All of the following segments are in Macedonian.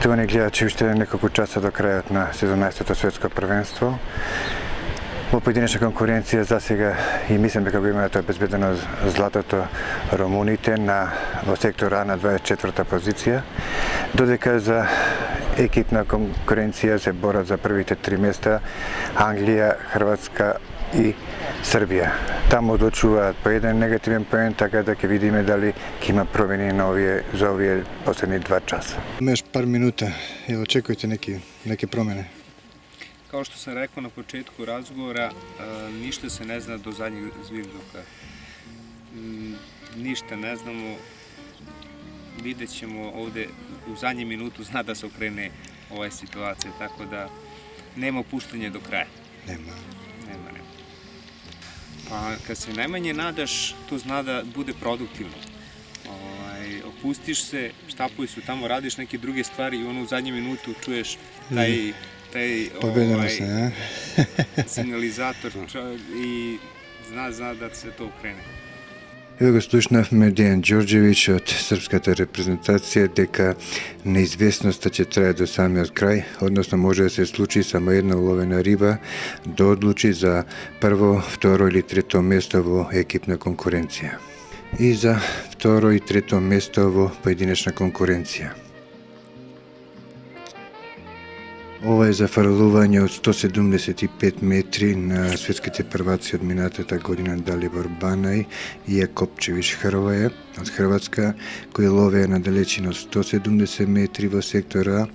Почитувани гледачи, уште неколку часа до крајот на 17-то светско првенство. Во поединечна конкуренција за сега и мислам дека го имаат обезбедено златото румуните во сектор А на 24-та позиција, додека за екипна конкуренција се борат за првите 3 места Англија, Хрватска и Србија. Таму одлучуваат по еден негативен поен, така да ќе видиме дали ќе има промени за овие последни 2 часа. Имаш пар минута и очекувате неки промени. Kao što sam rekao na početku razgovora, ništa se ne zna do zadnjeg zvizduka. Ništa ne znamo, vidjet ćemo ovde u zadnji minutu zna da se okrene ova situacija, tako da nema opuštanja do kraja. Nema. Pa kad se najmanje nadaš, to zna da bude produktivno. Opustiš se, štapovi su tamo, radiš neke druge stvari i ono u zadnji minutu čuješ taj signalizator i zna da se to okrene. Ево го слушнавме Дејан Ѓорѓевиќ од српската репрезентација дека неизвестноста ќе трае до самиот крај, односно може да се случи само една уловена риба да одлучи за прво, второ или трето место во екипна конкуренција и за второ и трето место во поединечна конкуренција. Ова е зафрлување од 175 метри на светските прваци од минатата година Далибор Банај и Јакопчевич Хрвоје од Хрватска, кои ловеа на далечина од 170 метри во сектор А.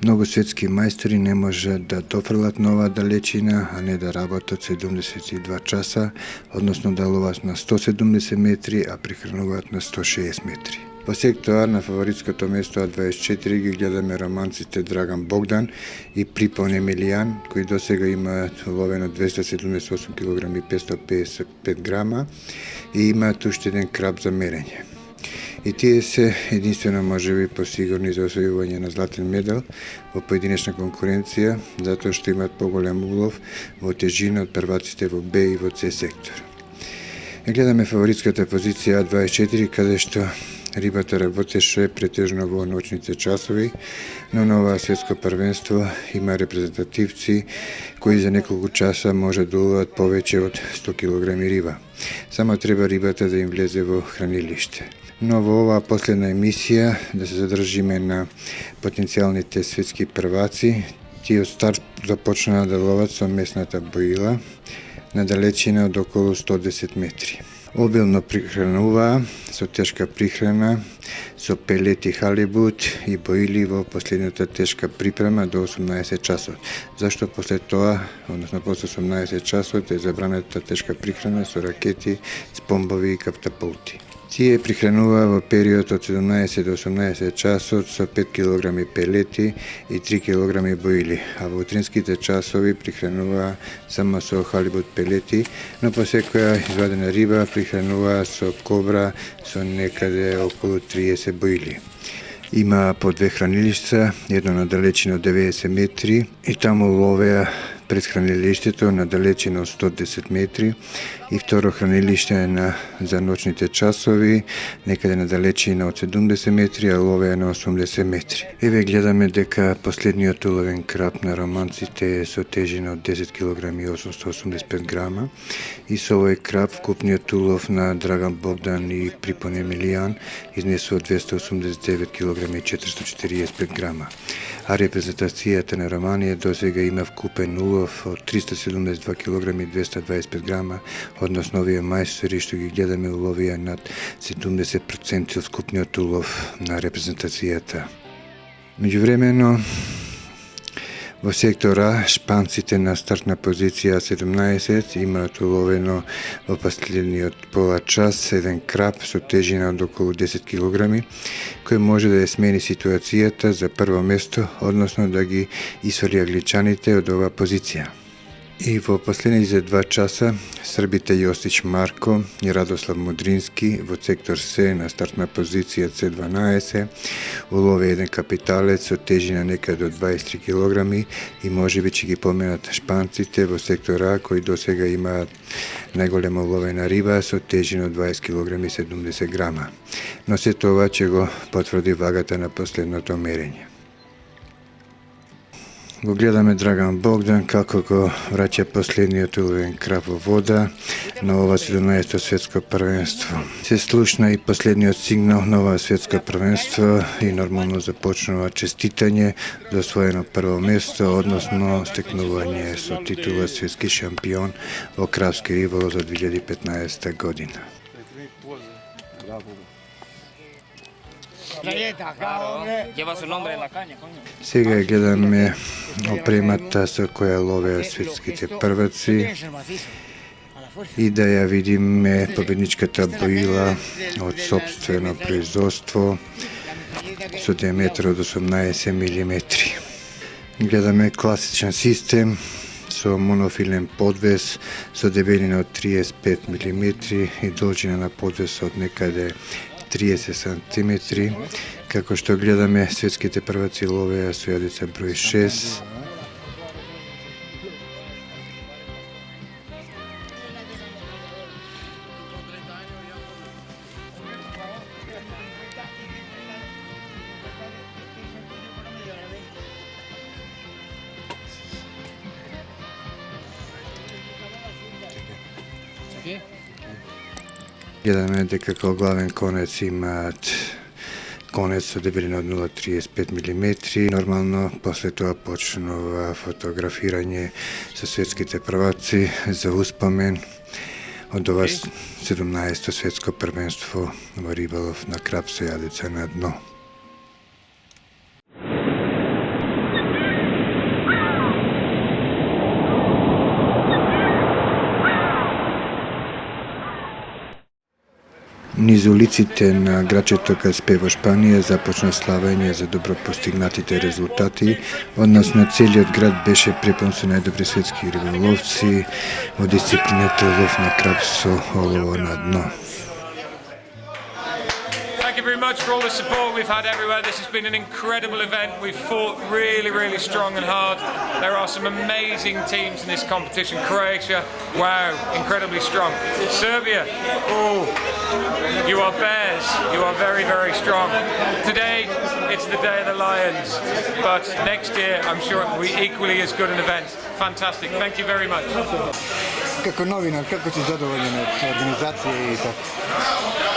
Многу светски мајстори не може да дофрлат на оваа далечина, а не да работат 72 часа, односно да ловат на 170 метри, а прихрануваат на 160 метри. Во сектор А на фаворитското место А24 ги гледаме романците Драган Богдан и Припон Емилијан, кои досега имаат ловено 278 кг и 555 грама и имаат уште еден краб за мерење. И тие се единствено можеби посигурни за освојување на златен медал во поединечна конкуренција, затоа што имаат поголем улов во тежина од прваците во Б и во С сектор. Гледаме фаворитската позиција А24, каде што рибата работеше претежно во ноќните часови, но на ова светско првенство има репрезентативци кои за неколку часа може да уловат повеќе од 100 кг риба. Само треба рибата да им влезе во хранилиште. Но во оваа последна емисија да се задржиме на потенцијалните светски прваци, тие од старт започнаа да ловат со месната боила на далечина од околу 110 метри. Обилно прихрануваа со тешка прихрана, со пелети халибут и боили во последната тешка припрема до 18 часот. Зашто после тоа, односно после 18 часот е забраната тешка прихрана со ракети, спомбови и катапулти. Тие прихрануваа во период од 17 до 18 часот со 5 кг пелети и 3 кг боили, а во утринските часови прихрануваа само со халибут пелети, но по секоја извадена риба прихрануваа со кобра со некаде околу 30 боили. Има по 2 хранилишта, едно на далечина од 90 метри и таму ловеа пред хранилиштето на далечина од 110 метри и второ хранилиште за ноќните часови, некаде на далечина од 70 метри, а ловеа на 80 метри. Еве гледаме дека последниот уловен краб на романците е со тежина од 10 кг и 885 грама и со овој краб вкупниот улов на Драган Богдан и Припон Емилијан изнесува 289 кг и 445 грама. А репрезентацијата на Романија досега има вкупен улов од 372 кг и 225 грама, односно овие мајстори што ги гледаме уловија над 70% од вкупниот улов на репрезентацијата. Меѓувремено, во сектор А, шпанците на стартна позиција 17 имаат уловено во последниот пола час еден краб со тежина од околу 10 кг, кој може да ја смени ситуацијата за прво место, односно да ги исфрли англичаните од оваа позиција. И во последните 2 часа србите Јосич Марко и Радослав Мудрински во сектор С на стартна позиција С12 улове еден капиталец со тежина некаде од 23 кг и можеби ќе ги поменат шпанците во сектор А кои досега имаат најголема уловена риба со тежина од 20 кг и 70 грама. Но се тоа ќе го потврди вагата на последното мерење. Го гледаме Драган Богдан како го враќа последниот уловен крап во вода на ова 17-то светско првенство. Се слушна и последниот сигнал на ова светско првенство и нормално започнува честитање за освоено прво место, односно стекнување со титула светски шампион во крапски риболов за 2015 година. Lleva su nombre en la caña, coño. Сега гледаме опремата со која ловеа светските прваци и да ја видиме победничката боила од собствено производство со диаметар од 18 мм. Гледаме класичен систем со монофилен подвес со дебелина од 35 мм и должина на подвес од некаде 30 см, како што гледаме светските прваци ловеа со јадица број 6. Гледаме дека како главен конец имаат конец со дебелина од 0,35 мм. Нормално, после тоа почнува фотографирање со светските прваци за успомен од ова 17-то светско првенство во риболов на крап со јадица на дно. Низ улиците на грачето Каспе во Шпанија започна славење за добро постигнатите резултати, односно целиот град беше препун со најдобри светски риболовци во дисциплината лов на крап со олово на дно. Thank you very much for all the support we've had everywhere. This has been an incredible event. We've fought really strong and hard. There are some amazing teams in this competition. Croatia, wow, incredibly strong. Serbia, oh, you are bears. You are very strong. Today, it's the day of the Lions. But next year, I'm sure it will be equally as good an event. Fantastic. Thank you very much. Како новинар, како си задоволен од организација и така?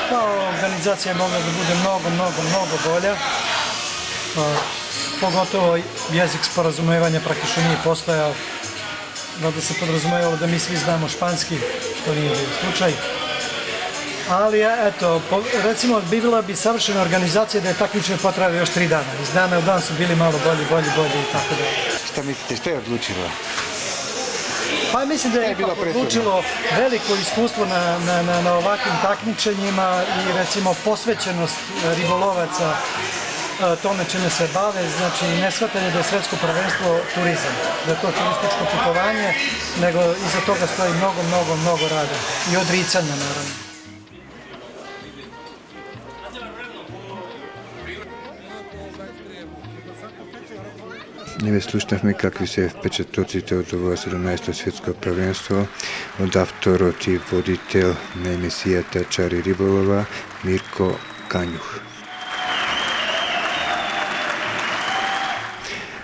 Pa, organizacija je mogla da bude mnogo bolja. Pogotovo jezik sporazumevanja praktično nije postojao. Da se podrazumevalo da mi svi znamo španski, što nije bio slučaj. Ali eto, recimo bila bi savršena organizacija da je takmičenje potrajalo još 3 dana. Iz dana u dan su bili malo bolji i tako da. Šta mislite, šta je odlučilo? Pa mislim da je ipak odlučilo veliko iskustvo na ovakvim takmičenjima i recimo posvećenost ribolovaca tome čime se bave, znači ne shvatanje da je svetsko prvenstvo turizam, da je to turističko putovanje, nego iza toga stoji mnogo rada i odricanja naravno. Ние слушнавме какви се впечатоците од ова 17-то светско првенство од авторот и водител на емисијата Чари риболова Мирко Канјух.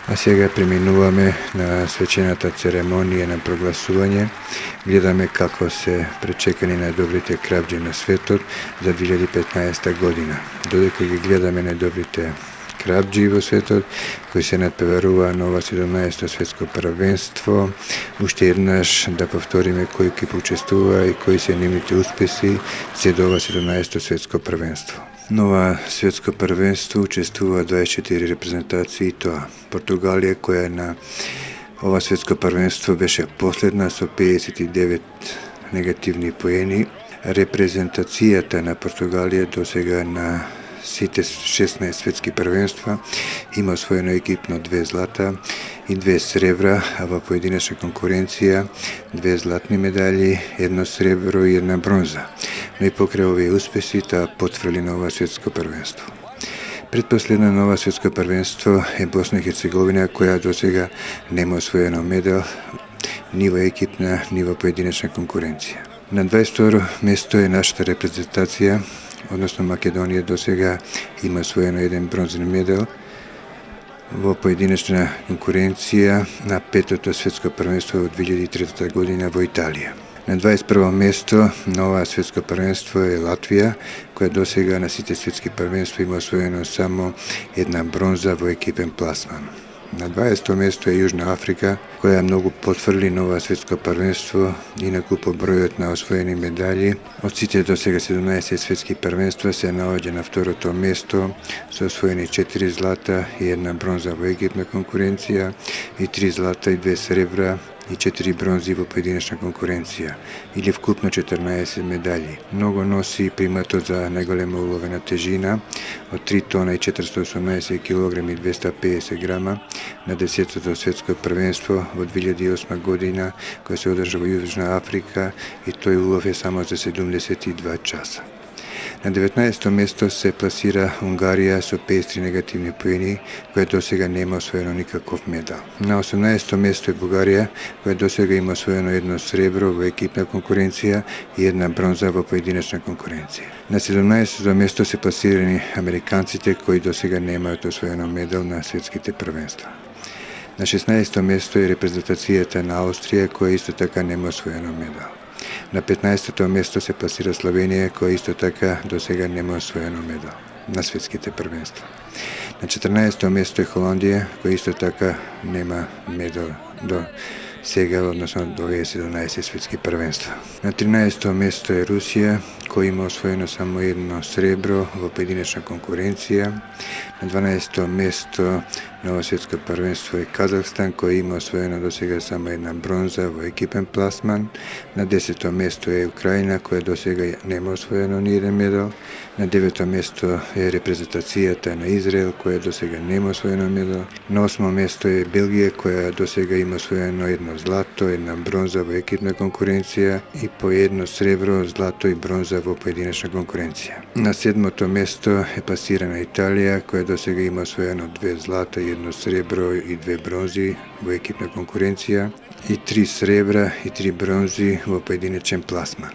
А сега преминуваме на свечената церемонија на прогласување. Гледаме како се пречекани најдобрите крабџи на светот за 2015 година. Додека ги гледаме најдобрите крабџи во светот, кои се надпреварува на ова 17-то светско првенство, уште еднаш да повториме кои екипи учествува и кои се нивните успеси се до ова 17-то светско првенство. На ова светско првенство учествува 24 репрезентации, тоа Португалија, која на ова светско првенство беше последна со 59 негативни поени. Репрезентацијата на Португалија досега на сите 16 светски првенства има освоено екипно 2 злата и 2 сребра, а во поединечна конкуренција 2 златни медали, 1 сребро и 1 бронза. Но и покрај овие успеси таа потврди на ова светско првенство. Предпоследна на ова светско првенство е Босна и Херцеговина, која досега нема освоено медал ни во екипна, ни во поединечна конкуренција. На 22 место е нашата репрезентација, односно Македонија досега има освоено 1 бронзен медал, во поединечна конкуренција на петото светско првенство во 2003 година во Италија. На 21 место на ова светско првенство е Латвија, која досега на сите светски првенства има освоено само една бронза во екипен пласман. На 20 место е Јужна Африка, која многу потврли на ова светско првенство, инаку по бројот на освоени медали. Од сите досега 17 светски првенства се наоѓа на второто место со освоени 4 злата и една бронза во екипна конкуренција и 3 злата и 2 сребра и 4 бронзи во поединечна конкуренција, или вкупно 14 медали. Многу носи приматот за најголема уловена тежина од 3 тона и 418 кг и 250 грама на 10-тото светско првенство во 2008 година, кој се одржа во Јужна Африка, и тој улов е само за 72 часа. На 19 место се пласира Унгарија со 53 негативни поени, која досега нема освоено никаков медал. На 18 место е Бугарија, која досега има освоено едно сребро во екипна конкуренција и една бронза во поединечна конкуренција. На 17 место се пласирани американците, кои досега немаат освоено медал на светските првенства. На 16 место е репрезентацијата на Аустрија, која исто така нема освоено медал. На 15-то место се пласира Словенија, која исто така досега нема освоено медал на светските првенства. На 14-то место е Холандија, која исто така нема медал до сега, односно до овие 17 светски првенства. На 13-то место е Русија, кој има освоено само едно сребро во поединечна конкуренција. На 12-то место на ова светско првенство е Казахстан, кој има освоено досега само една бронза во екипен пласман. На 10-то место е Украина, која досега нема освоено ни еден медал. На 9-то место е репрезентацијата на Израел, која досега нема освоено медал. На 8-то место е Белгија, која досега има освоено едно злато, една бронза во екипна конкуренција и по едно сребро, злато и бронза во поединечна конкуренција. На 7-то место е пласирана Италија, која досега има освоено 2 злата, едно сребро и 2 бронзи во екипна конкуренција и 3 сребра и 3 бронзи во поединечен пласман.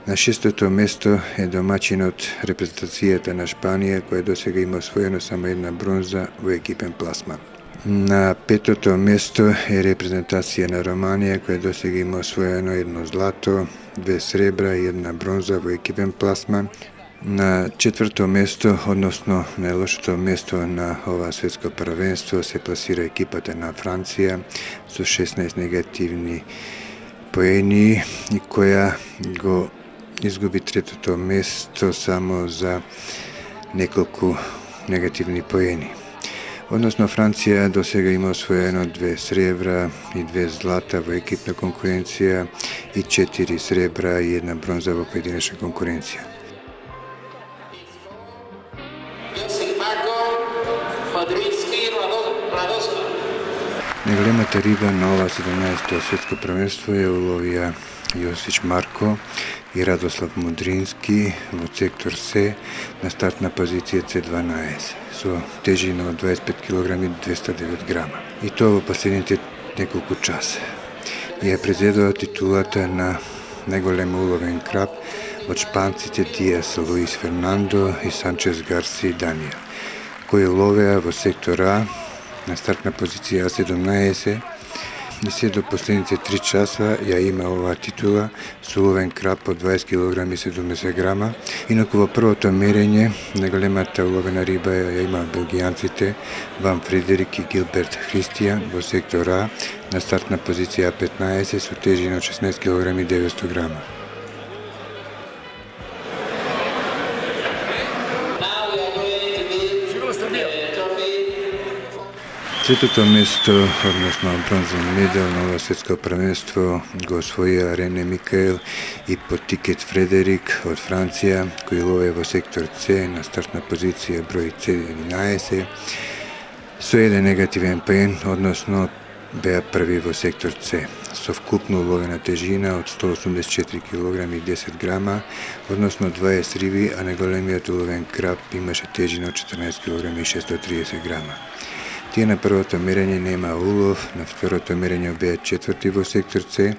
На 6-то место е домаќинот репрезентацијата на Шпанија, која досега има освоено само една бронза во екипен пласман. На 5-то место е репрезентација на Романија, која досега има освоено едно злато, 2 сребра и една бронза во екипен пласман. На 4-то место, односно најлошото место на ова светско првенство, се пласира екипата на Франција со 16 негативни поени и која го изгуби 3-то место само за неколку негативни поени. Односно Франција досега има освоено 2 сребра и 2 злата во екипна конкуренција и 4 сребра и една бронза во поединечна конкуренција. Најголемата риба на ова 17-то светско првенство е уловија Јосич Марко и Радослав Мудрински во сектор С на стартна позиција C12 со тежина од 25 кг и 209 грама. И тоа во последните неколку часа. Ја презедува титулата на најголем уловен краб од шпанците Диас Луис Фернандо и Санчес Гарси Даниел, кои ловеа во сектор А на стартна позиција А17 и се до последните 3 часа ја има оваа титула со уловен краб од 20 кг и 70 грама. Инаку во првото мерење најголемата уловена риба ја има белгијанците Ван Фредерик и Гилберт Христијан во сектор А на стартна позиција А15 со тежина од 16 кг и 900 грама. Третото место, односно бронзен медал на ова светско првенство го освоија Рене Микаел и Потикет Фредерик од Франција, кои лове во сектор С на стартна позиција број C11 со еден негативен поен, односно беа први во сектор С, со вкупно уловена тежина од 184 кг и 10 грама, односно 20 риби, а најголемиот уловен краб имаше тежина од 14 кг и 630 грама. Тие на првото мерење нема улов, на второто мерење беа четврти во сектор С,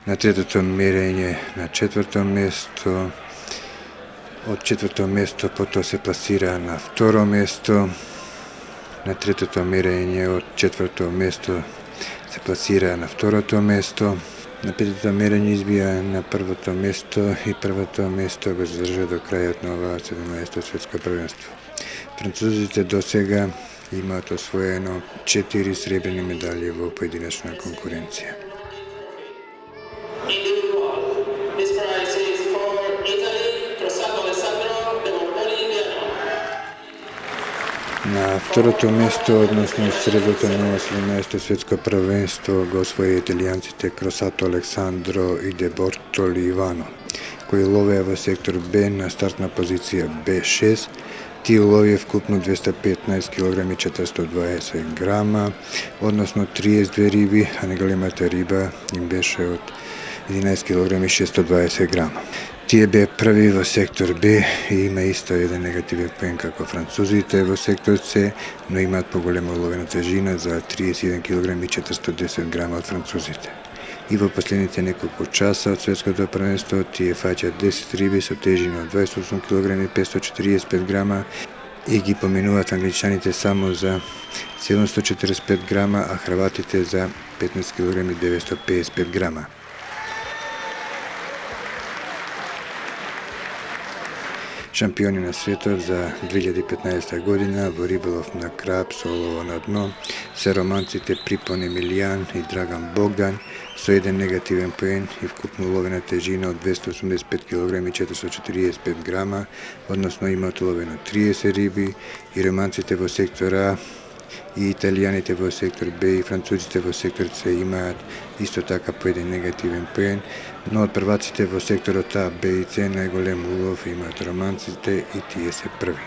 на третото мерење на четврто место, од четврто место потоа се пласира на второ место, На третото мерење од 4-то место се пласира на 2-то место. На 5-то мерење избија на 1-то место и 1-то место го задржа до крајот на ова 17-то светско првенство. Французите досега имаат освоено 4 сребрени медали во поединечна конкуренција. На второто место, односно средото на 17-то светско првенство, го освои италијанците Кросато Александро и Де Бортоли Ивано, кои ловеа во сектор Б на стартна позиција Б6. Тие уловија вкупно 215 кг 420 грама, односно 32 риби, а најголемата риба им беше од 11 кг 620 грама. Тие беа први во сектор Б и има исто еден негативен поен како французите во сектор С, но имаат поголема уловена тежина за 31 кг 410 грама од французите. И во последните неколку часа од светското првенство тие фаќаат 10 риби со тежина од 28 кг 545 грама и ги поминуваат англичаните само за 745 грама, а хрватите за 15 кг 955 грама. Шампиони на светот за 2015 година во риболов на краб со олово на дно се романците Припон Емилијан и Драган Богдан со еден негативен поен и вкупно уловена тежина од 285 кг 445 грама, односно имаат уловено 30 риби, и романците во сектор А и италијаните во сектор Б и французите во сектор С имаат исто така по еден негативен поен, но од прваците во секторот А, Б и С најголем улов имаат романците и тие се први.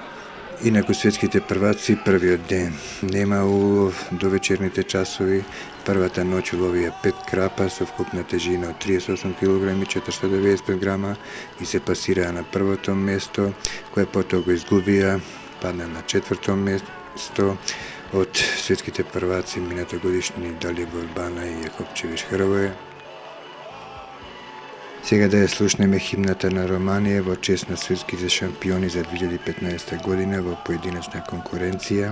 Инаку светските прваци првиот ден нема улов до вечерните часови. Првата ноќ уловија 5 крапа со вкупна тежина од 38 кг 495 грама и се пасираа на првото место, кое потоа го изгубија, падна на 4-то место од светските прваци минатогодишни Далибор Бана и Јакопчевич Хрвоје. Сега да ја слушнеме химната на Романија во чест на светските шампиони за 2015 година во поединечна конкуренција.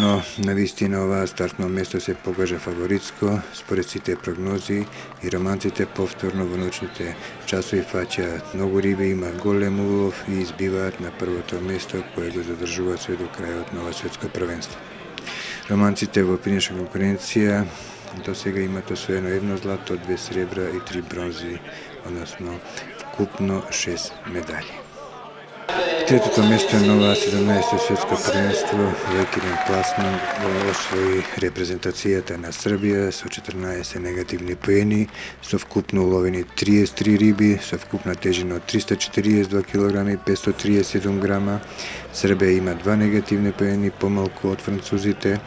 Но навистина оваа стартно место се покажа фаворитско според сите прогнози и романците повторно во ноќните часови фаќаат многу риби, имаат голем улов и избиваат на првото место кое го задржуваат све до крајот на ова светско првенство. Романците во поединечна конкуренција до сега имаат освоено 1 злато, 2 сребра и 3 бронзи, односно вкупно 6 медали. Третото место на ова 17-то светско првенство во екипен пласман го освои репрезентацијата на Србија со 14 негативни поени, со вкупно уловени 33 риби, со вкупна тежина од 342 кг и 537 грама. Србија има 2 негативни поени помалку од французите,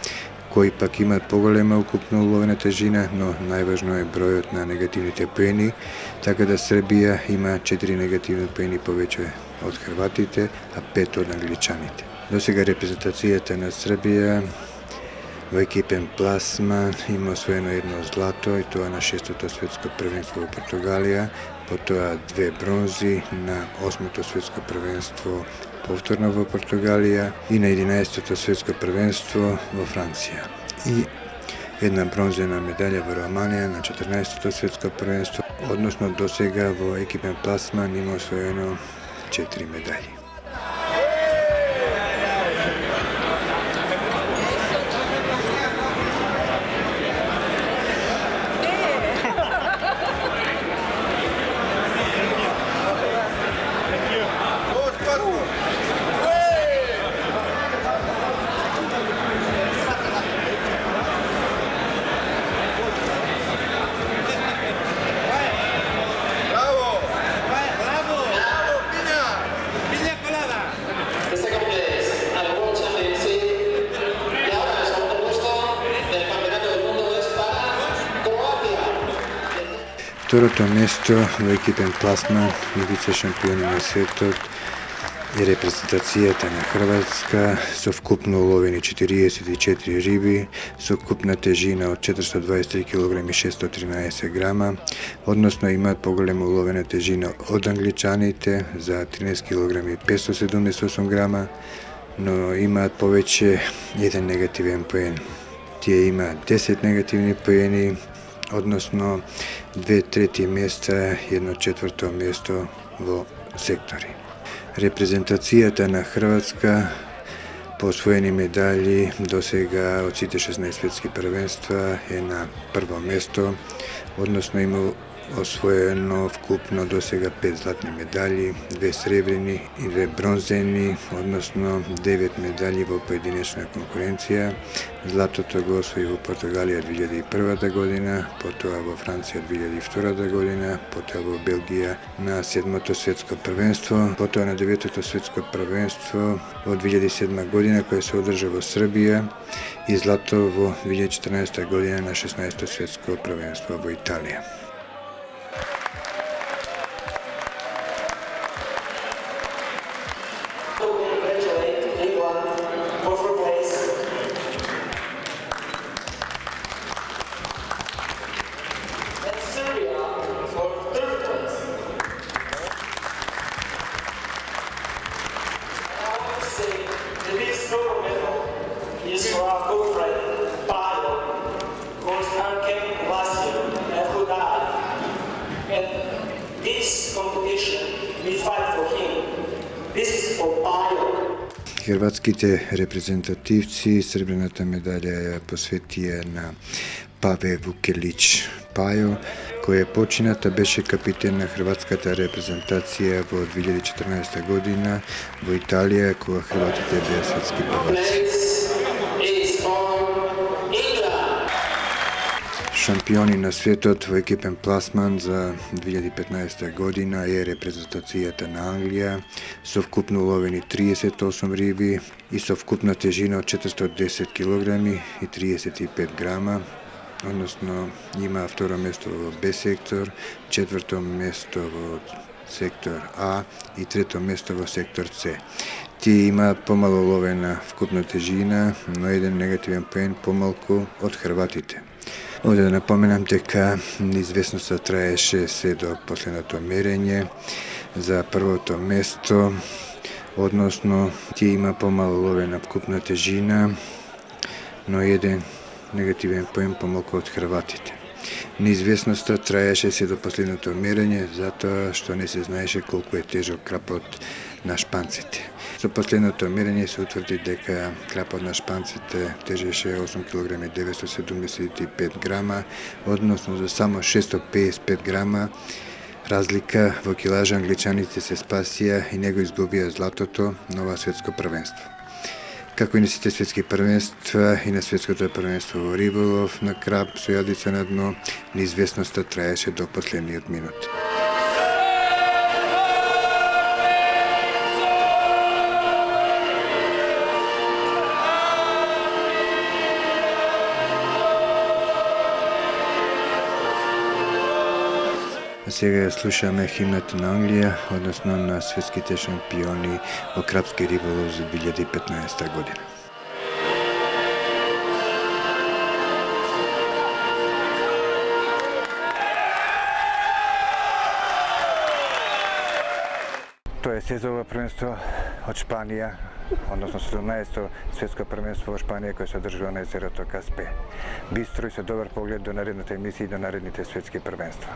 кои пак имаат поголема укупно уловена тежина, но најважно е бројот на негативните поени, така да Србија има 4 негативни поени повеќе од хрватите, а 5 од англичаните. Досега репрезентацијата на Србија во екипен пласман има освоено 1 злато и тоа на 6-то светско првенство во Португалија, потоа 2 бронзи на 8-то светско првенство повторно во Португалија и на 11-то светско првенство во Франција. И една бронзена медалја во Романија на 14-то светско првенство, односно досега во екипен пласман има освоено 4 медали. Второто место во екипен пласман и вице-шампиони на светот е репрезентацијата на Хрватска со вкупно уловени 44 риби, со вкупна тежина од 423 кг и 613 грама, односно имаат поголема уловена тежина од англичаните за 13 кг и 578 грама, но имаат повеќе еден негативен поен. Тие имаат 10 негативни поени, односно 2/3 места и 1/4 место во сектори. Репрезентацијата на Хрватска по освоени медали до сега од сите 16 светски првенства е на прво место, односно има освоено вкупно до сега 5 златни медали, 2 сребрени и 2 бронзени, односно 9 медали во поединечна конкуренција. Златото го освои во Португалија 2001 година, потоа во Франција 2002 година, потоа во Белгија на 7-то светско првенство, потоа на 9-то светско првенство во 2007 година кој се одржа во Србија и злато во 2014 година на 16-то светско првенство во Италија. Хрватските репрезентативци сребрената медаља ја посветија на Паве Вукелич Пајо, кој е почината беше капитен на хрватската репрезентација во 2014 година во Италија, кога хрватите беа светски прваци. Шампиони на светот во екипен пласман за 2015 година е репрезентацијата на Англија со вкупно уловени 38 риби и со вкупна тежина од 410 кг и 35 грама, односно има второ место во Б сектор, четврто место во сектор А и трето место во сектор С. Тие имаат помало уловена вкупна тежина, но еден негативен поен помалку од хрватите. Овде да напоменам дека неизвестноста траеше се до последното мерење за првото место, односно тие има помало уловена вкупна тежина, но еден негативен поен помалку од хрватите. Неизвестноста траеше се до последното мерење затоа што не се знаеше колку е тежок крапот на шпанците. Со последното мерење се утврди дека крапот на шпанците тежеше 8 кг и 975 грама, односно за само 655 грама разлика во килажа англичаните се спасија и него изгубија златото на ова светско првенство. Како и на сите светски првенства и на светското првенство во риболов на краб со јадица на дно, неизвестноста траеше до последниот минут. А сега ја слушаме химната на Англија, односно на светските шампиони во крапски риболов за 2015 година. Тоа е сезово првенство од Шпанија, односно 17-то светско првенство во Шпанија кој се одржува на езерото Каспе. Бистро и со добар поглед до наредната емисија и до наредните светски првенства.